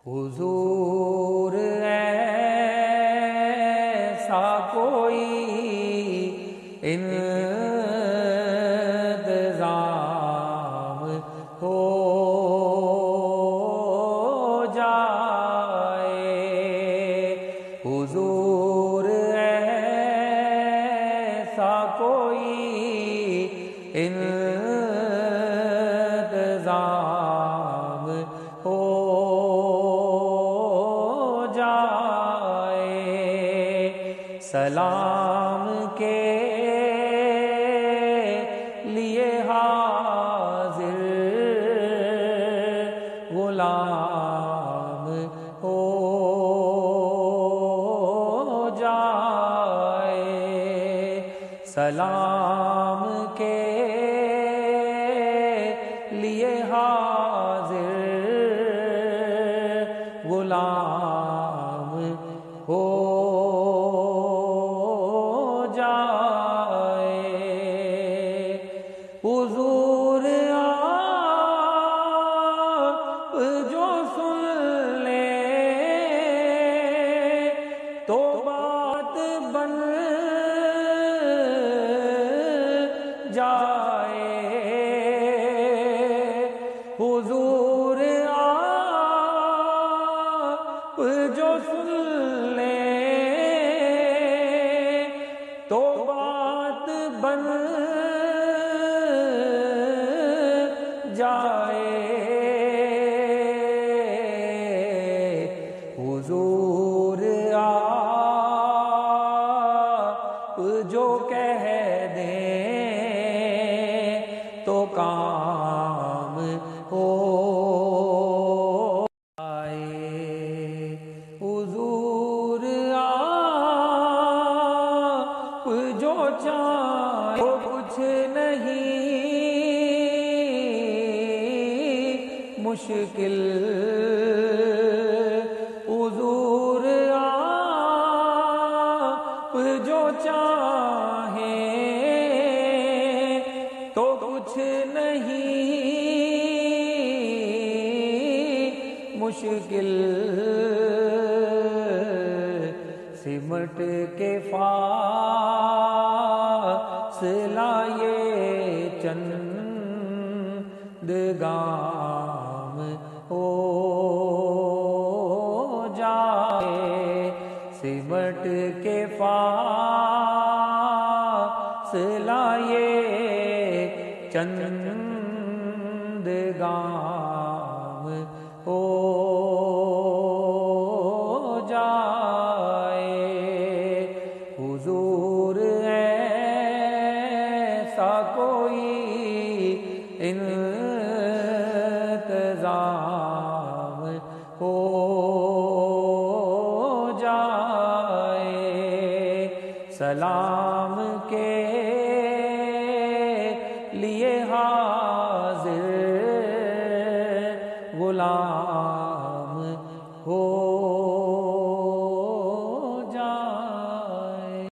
حضور ایسا کوئی انتظام ہو جائے، حضور ایسا کوئی انتظام ہو جائے، سلام کے لیے حاضر غلام ہو جائے، سلام کے لیے حاضر غلام ہو جائے، حضور آپ جو سن لیں تو بات بن جائے، حضور آپ جو سن لیں تو بات بن جائے، حضور آپ جو کہہ دیں تو کام ہو جائے، حضور آپ جو چاہیں وہ کچھ نہیں مشکل، حضور آپ جو چاہیں تو کچھ نہیں مشکل، سمٹ کے فاصلہ یہ چند گام ہو جائے، سمٹ کے فاصلہ یہ چند گام ہو جائے، حضور ایسا کوئی انتظام ہو جائے، سلام کے لیے حاضر غلام